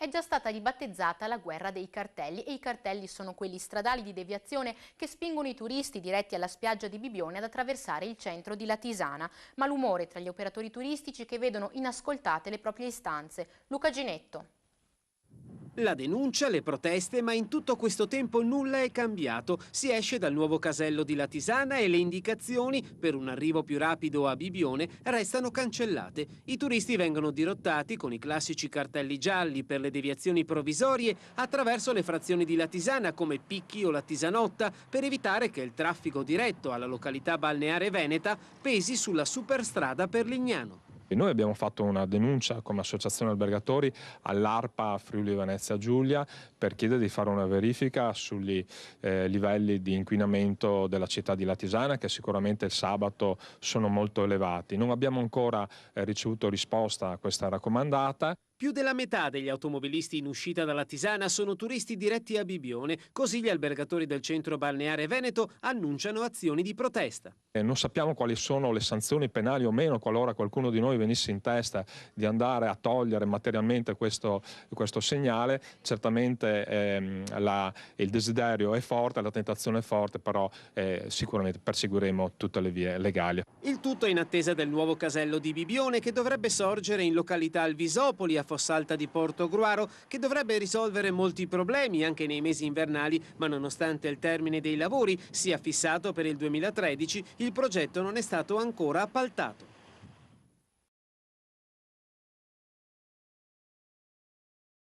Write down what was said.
È già stata ribattezzata la guerra dei cartelli e i cartelli sono quelli stradali di deviazione che spingono i turisti diretti alla spiaggia di Bibione ad attraversare il centro di Latisana. Malumore tra gli operatori turistici che vedono inascoltate le proprie istanze. Luca Ginetto. La denuncia, le proteste, ma in tutto questo tempo nulla è cambiato. Si esce dal nuovo casello di Latisana e le indicazioni per un arrivo più rapido a Bibione restano cancellate. I turisti vengono dirottati con i classici cartelli gialli per le deviazioni provvisorie attraverso le frazioni di Latisana come Picchi o Latisanotta per evitare che il traffico diretto alla località balneare veneta pesi sulla superstrada per Lignano. E noi abbiamo fatto una denuncia come associazione albergatori all'ARPA Friuli Venezia Giulia per chiedere di fare una verifica sui livelli di inquinamento della città di Latisana, che sicuramente il sabato sono molto elevati. Non abbiamo ancora ricevuto risposta a questa raccomandata. Più della metà degli automobilisti in uscita da Latisana sono turisti diretti a Bibione, così gli albergatori del centro balneare veneto annunciano azioni di protesta. Non sappiamo quali sono le sanzioni penali o meno qualora qualcuno di noi venisse in testa di andare a togliere materialmente questo segnale. Certamente il desiderio è forte, la tentazione è forte, però sicuramente perseguiremo tutte le vie legali. Il tutto è in attesa del nuovo casello di Bibione che dovrebbe sorgere in località Alvisopoli a Fossalta di Portogruaro, che dovrebbe risolvere molti problemi anche nei mesi invernali, ma nonostante il termine dei lavori sia fissato per il 2013, il progetto non è stato ancora appaltato.